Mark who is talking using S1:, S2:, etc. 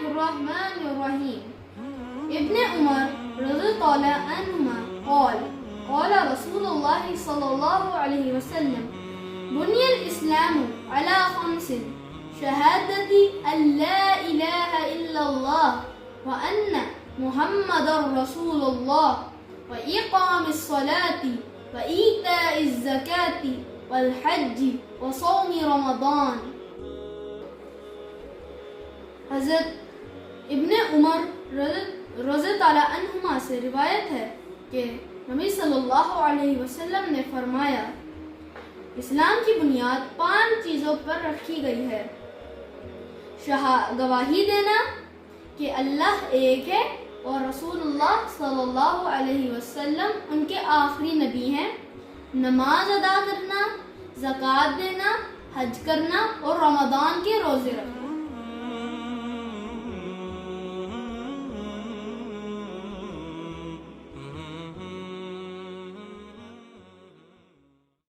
S1: الرحمن الرحيم. ابن عمر رضي الله عنهما قال قال رسول الله صلى الله عليه وسلم بني الإسلام على 5: شهادة أن لا إله إلا الله وأن محمد رسول الله وإقام الصلاة وإيتاء الزكاة والحج وصوم رمضان. حضرت ابن عمر رضی اللہ عنہما سے روایت ہے کہ نبی صلی اللہ علیہ وسلم نے فرمایا اسلام کی بنیاد 5 چیزوں پر رکھی گئی ہے: گواہی دینا کہ اللہ ایک ہے اور رسول اللہ صلی اللہ علیہ وسلم ان کے آخری نبی ہیں، نماز ادا کرنا، زکوٰۃ دینا، حج کرنا اور رمضان کے روزے رکھنا.